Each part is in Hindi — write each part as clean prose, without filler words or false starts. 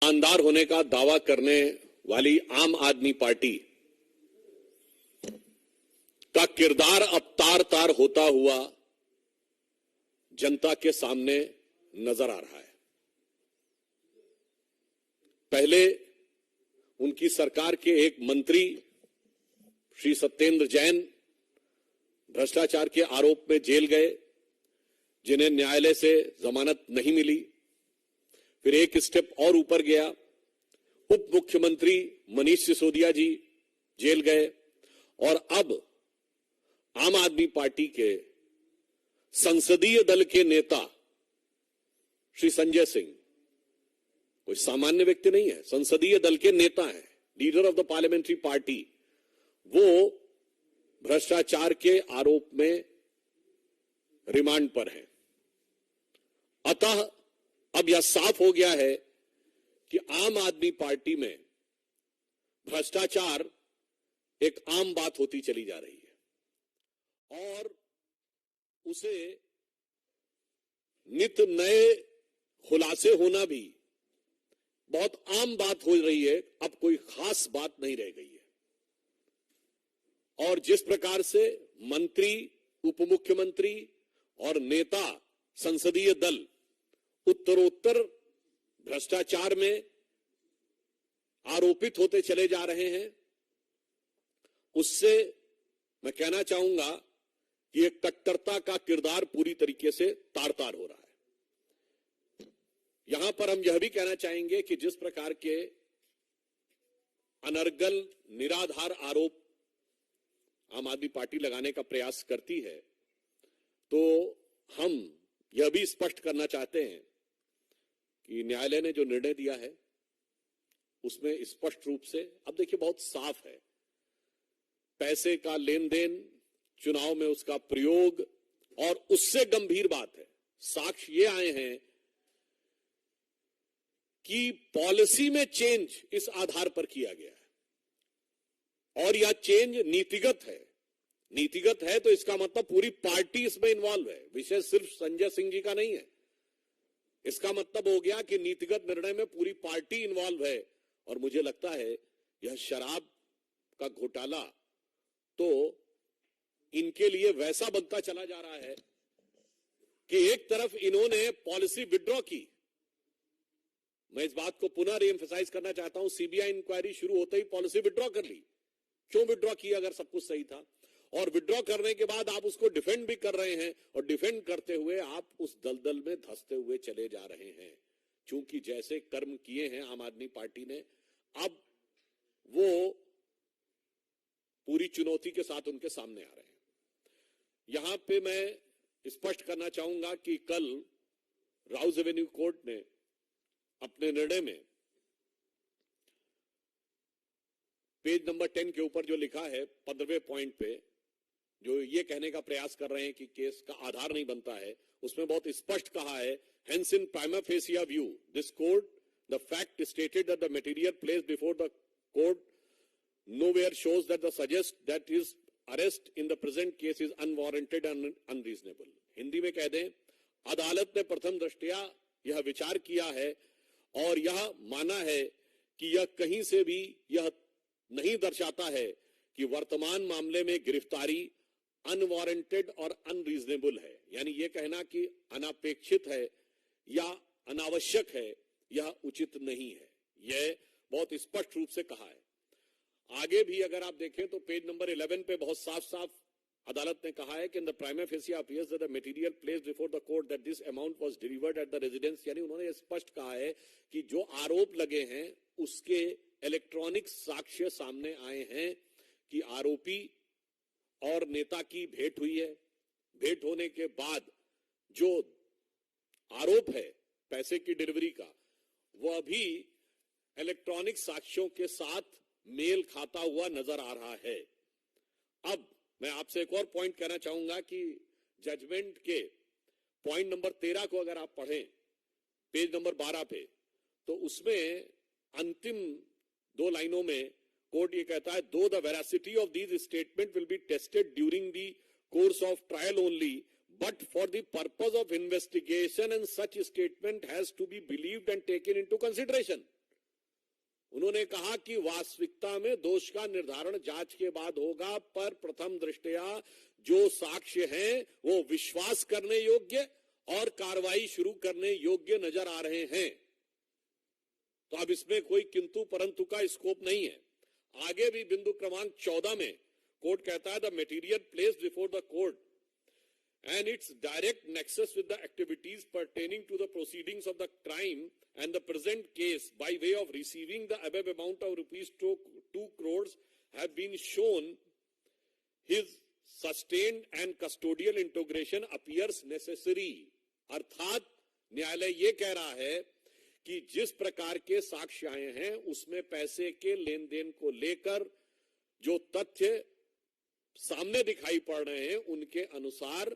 ईमानदार होने का दावा करने वाली आम आदमी पार्टी का किरदार अब तार तार होता हुआ जनता के सामने नजर आ रहा है। पहले उनकी सरकार के एक मंत्री श्री सत्येंद्र जैन भ्रष्टाचार के आरोप में जेल गए, जिन्हें न्यायालय से जमानत नहीं मिली। फिर एक स्टेप और ऊपर गया, उप मुख्यमंत्री मनीष सिसोदिया जी जेल गए और अब आम आदमी पार्टी के संसदीय दल के नेता श्री संजय सिंह, कोई सामान्य व्यक्ति नहीं है, संसदीय दल के नेता हैं, leader of the parliamentary party, वो भ्रष्टाचार के आरोप में रिमांड पर हैं। अतः अब यह साफ हो गया है कि आम आदमी पार्टी में भ्रष्टाचार एक आम बात होती चली जा रही है और उसे नित नए खुलासे होना भी बहुत आम बात हो रही है। अब कोई खास बात नहीं रह गई है और जिस प्रकार से मंत्री, उप मुख्यमंत्री और नेता संसदीय दल उत्तरोत्तर भ्रष्टाचार में आरोपित होते चले जा रहे हैं, उससे मैं कहना चाहूंगा कि एक कट्टरता का किरदार पूरी तरीके से तार तार हो रहा है। यहां पर हम यह भी कहना चाहेंगे कि जिस प्रकार के अनर्गल निराधार आरोप आम आदमी पार्टी लगाने का प्रयास करती है, तो हम यह भी स्पष्ट करना चाहते हैं कि न्यायालय ने जो निर्णय दिया है उसमें स्पष्ट रूप से, अब देखिए बहुत साफ है, पैसे का लेन देन, चुनाव में उसका प्रयोग, और उससे गंभीर बात है, साक्ष्य ये आए हैं कि पॉलिसी में चेंज इस आधार पर किया गया है और यह चेंज नीतिगत है। नीतिगत है तो इसका मतलब पूरी पार्टी इसमें इन्वॉल्व है, विषय सिर्फ संजय सिंह जी का नहीं है। इसका मतलब हो गया कि नीतिगत निर्णय में पूरी पार्टी इन्वॉल्व है और मुझे लगता है यह शराब का घोटाला तो इनके लिए वैसा बनता चला जा रहा है कि एक तरफ इन्होंने पॉलिसी विड्रॉ की। मैं इस बात को पुनः रीएम्फसाइज करना चाहता हूं, सीबीआई इंक्वायरी शुरू होते ही पॉलिसी विड्रॉ कर ली। क्यों विड्रॉ किया अगर सब कुछ सही था? और विड्रॉ करने के बाद आप उसको डिफेंड भी कर रहे हैं और डिफेंड करते हुए आप उस दलदल में धंसते हुए चले जा रहे हैं। क्योंकि जैसे कर्म किए हैं आम आदमी पार्टी ने, अब वो पूरी चुनौती के साथ उनके सामने आ रहे हैं। यहां पे मैं स्पष्ट करना चाहूंगा कि कल राउज एवेन्यू कोर्ट ने अपने निर्णय में पेज नंबर 10 के ऊपर जो लिखा है 15वें पॉइंट पे, जो ये कहने का प्रयास कर रहे हैं कि केस का आधार नहीं बनता है, उसमें बहुत स्पष्ट कहा है, hence in prima fascia view this court the fact stated that the material placed before the court nowhere shows that the suggest that his arrest in the present case is unwarranted and unreasonable। Hindi में कह दें, अदालत ने प्रथम दृष्टया यह विचार किया है और यह माना है कि यह कहीं से भी यह नहीं दर्शाता है कि वर्तमान मामले में गिरफ्तारी अनवारंटेड और अनरीजनेबल है। यानी यह कहना कि अनापेक्षित है या अनावश्यक है, यह उचित नहीं है। यह बहुत स्पष्ट रूप से कहा है। आगे भी अगर आप देखें तो पेज नंबर 11 पे बहुत साफ साफ अदालत ने कहा है कि in the prima fascia appears that the material placed before the court that this amount was delivered at the residence. यानी उन्होंने स्पष्ट कहा है कि जो आरोप लगे हैं उसके इलेक्ट्रॉनिक साक्ष्य सामने आए हैं कि आरोपी और नेता की भेंट हुई है। भेंट होने के बाद जो आरोप है पैसे की डिलीवरी का, वह भी इलेक्ट्रॉनिक साक्ष्यों के साथ मेल खाता हुआ नजर आ रहा है। अब मैं आपसे एक और पॉइंट कहना चाहूंगा कि जजमेंट के पॉइंट नंबर 13 को अगर आप पढ़ें पेज नंबर 12 पे, तो उसमें अंतिम 2 लाइनों में कोर्ट ये कहता है, though the veracity of these statement will be tested during the course of trial only but for the purpose of investigation and such statement has to be believed and taken into consideration. उन्होंने कहा कि वास्तविकता में दोष का निर्धारण जांच के बाद होगा, पर प्रथम दृष्टया जो साक्ष्य हैं वो विश्वास करने योग्य और कार्रवाई शुरू करने योग्य नजर आ रहे हैं। तो अब इसमें कोई किंतु परंतु का स्कोप नहीं है। आगे भी बिंदु क्रमांक 14 में कोर्ट कहता है the material placed before the court and its direct nexus with the activities pertaining to the proceedings of the crime and the present case by way of receiving the above amount of rupees 2 crores have been shown, his sustained and custodial integration appears necessary। अर्थात न्यायालय ये कह रहा है कि जिस प्रकार के साक्ष्य आए हैं उसमें पैसे के लेन देन को लेकर जो तथ्य सामने दिखाई पड़ रहे हैं उनके अनुसार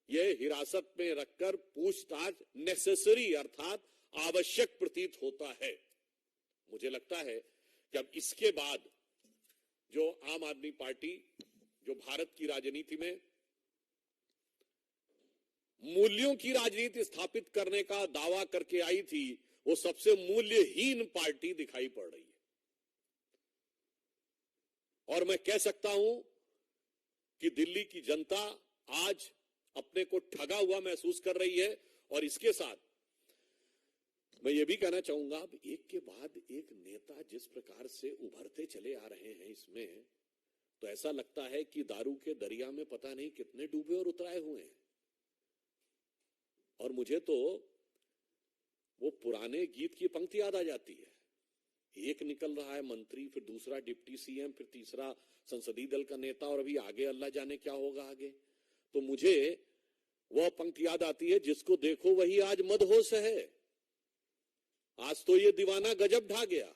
यह हिरासत में रखकर पूछताछ नेसेसरी अर्थात आवश्यक प्रतीत होता है। मुझे लगता है कि अब इसके बाद जो आम आदमी पार्टी जो भारत की राजनीति में मूल्यों की राजनीति स्थापित करने का दावा करके आई थी, वो सबसे मूल्यहीन पार्टी दिखाई पड़ रही है। और मैं कह सकता हूं कि दिल्ली की जनता आज अपने को ठगा हुआ महसूस कर रही है। और इसके साथ मैं ये भी कहना चाहूंगा, अब एक के बाद एक नेता जिस प्रकार से उभरते चले आ रहे हैं इसमें, तो ऐसा लगता है कि दारू के दरिया में पता नहीं कितने डूबे और उतराए हुए हैं। और मुझे तो वो पुराने गीत की पंक्ति याद आ जाती है, एक निकल रहा है मंत्री, फिर दूसरा डिप्टी सीएम, फिर तीसरा संसदीय दल का नेता, और अभी आगे अल्लाह जाने क्या होगा आगे। तो मुझे वह पंक्ति याद आती है, जिसको देखो वही आज मदहोश है, आज तो ये दीवाना गजब ढा गया।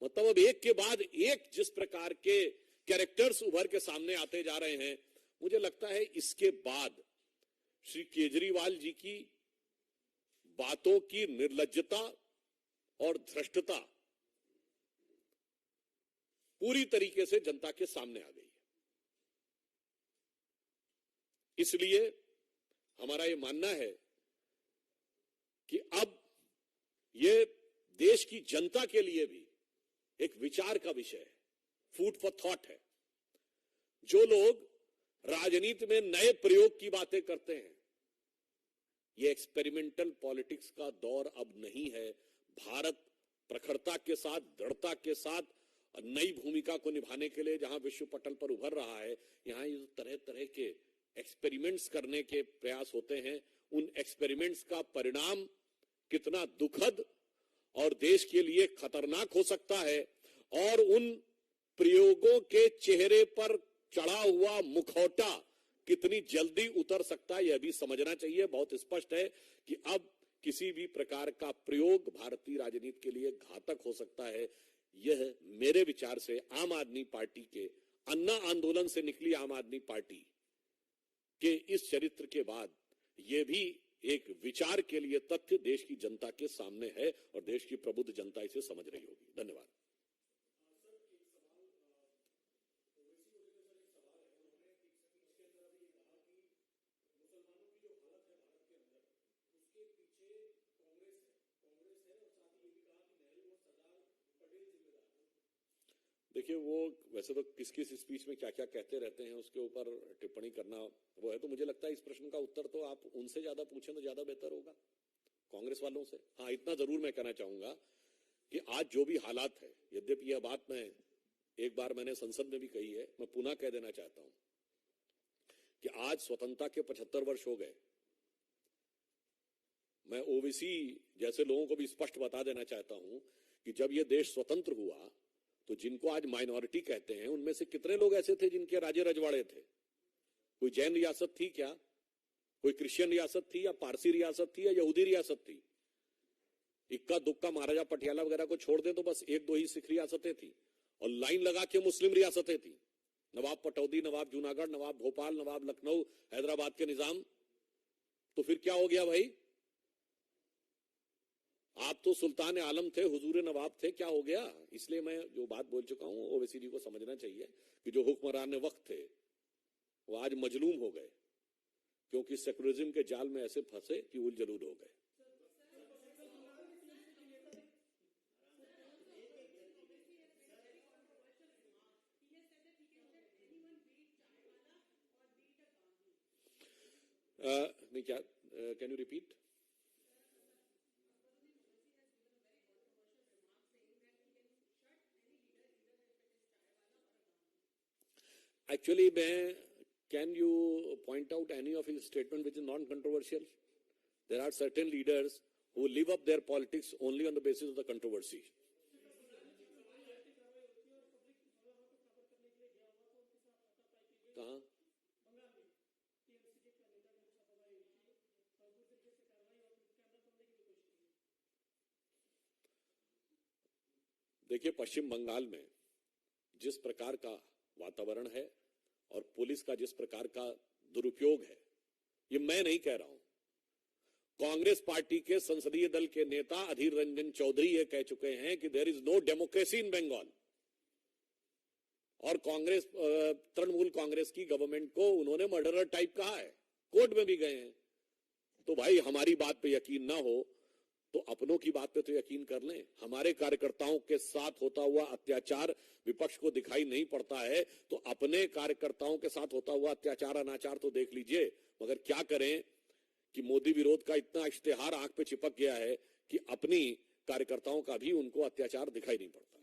मतलब अब एक के बाद एक जिस प्रकार के कैरेक्टर्स उभर के सामने आते जा रहे हैं, मुझे लगता है इसके बाद श्री केजरीवाल जी की बातों की निर्लज्जता और धृष्टता पूरी तरीके से जनता के सामने आ गई है। इसलिए हमारा ये मानना है कि अब ये देश की जनता के लिए भी एक विचार का विषय है, फूड फॉर थॉट है। जो लोग राजनीति में नए प्रयोग की बातें करते हैं, ये एक्सपेरिमेंटल पॉलिटिक्स का दौर अब नहीं है। भारत प्रखरता के साथ, दृढ़ता के साथ नई भूमिका को निभाने के लिए जहां विश्व पटल पर उभर रहा है, यहां ये तरह तरह के एक्सपेरिमेंट्स करने के प्रयास होते हैं। उन एक्सपेरिमेंट्स का परिणाम कितना दुखद और देश के लिए खतरनाक हो सकता है, और उन प्रयोगों के चेहरे पर चढ़ा हुआ मुखौटा कितनी जल्दी उतर सकता है, यह भी समझना चाहिए। बहुत स्पष्ट है कि अब किसी भी प्रकार का प्रयोग भारतीय राजनीति के लिए घातक हो सकता है। यह मेरे विचार से आम आदमी पार्टी के अन्ना आंदोलन से निकली आम आदमी पार्टी के इस चरित्र के बाद यह भी एक विचार के लिए तथ्य देश की जनता के सामने है, और देश की प्रबुद्ध जनता इसे समझ रही होगी। धन्यवाद। देखिए, वो वैसे तो किस किस स्पीच में क्या क्या कहते रहते हैं उसके ऊपर टिप्पणी करना वो है, तो मुझे लगता है इस प्रश्न का उत्तर तो आप उनसे ज्यादा पूछें तो ज्यादा बेहतर होगा, कांग्रेस वालों से। हाँ, इतना जरूर मैं कहना चाहूंगा कि आज जो भी हालात है, यद्यपि यह बात मैं एक बार मैंने संसद में भी कही है, मैं पुनः कह देना चाहता हूं कि आज स्वतंत्रता के 75 वर्ष हो गए। मैं ओबीसी जैसे लोगों को भी स्पष्ट बता देना चाहता हूं कि जब यह देश स्वतंत्र हुआ तो जिनको आज माइनॉरिटी कहते हैं, उनमें से कितने लोग ऐसे थे जिनके राजे रजवाड़े थे? कोई जैन रियासत थी क्या? कोई क्रिश्चियन रियासत थी, या पारसी रियासत थी, या यहूदी रियासत थी? इक्का दुक्का महाराजा पटियाला वगैरह को छोड़ दे तो बस एक दो ही सिख रियासतें थी, और लाइन लगा के मुस्लिम रियासतें थी। नवाब पटौदी, नवाब जूनागढ़, नवाब भोपाल, नवाब लखनऊ, हैदराबाद के निजाम। तो फिर क्या हो गया भाई? आप तो सुल्तान आलम थे, हुजूर नवाब थे, क्या हो गया? इसलिए मैं जो बात बोल चुका हूं, ओवैसी जी को समझना चाहिए कि जो हुक्मरान वक्त थे वो आज मजलूम हो गए, क्योंकि सेकुलरिज्म के जाल में ऐसे फंसे कि उलझलूल हो गए। नहीं क्या, can you repeat? Actually, can you point out any of his statement which is non-controversial? There are certain leaders who live up their politics only on the basis of the controversy. कहाँ? देखिए, पश्चिम बंगाल में जिस प्रकार का वातावरण है और पुलिस का जिस प्रकार का दुरुपयोग है, ये मैं नहीं कह रहा हूं, कांग्रेस पार्टी के संसदीय दल के नेता अधीर रंजन चौधरी ये कह चुके हैं कि there is no democracy in Bengal, और कांग्रेस, तृणमूल कांग्रेस की गवर्नमेंट को उन्होंने मर्डरर टाइप कहा है, कोर्ट में भी गए हैं। तो भाई, हमारी बात पे यकीन ना हो तो अपनों की बात पे तो यकीन कर लें। हमारे कार्यकर्ताओं के साथ होता हुआ अत्याचार विपक्ष को दिखाई नहीं पड़ता है, तो अपने कार्यकर्ताओं के साथ होता हुआ अत्याचार अनाचार तो देख लीजिए। मगर क्या करें कि मोदी विरोध का इतना इश्तेहार आंख पे चिपक गया है कि अपनी कार्यकर्ताओं का भी उनको अत्याचार दिखाई नहीं पड़ता।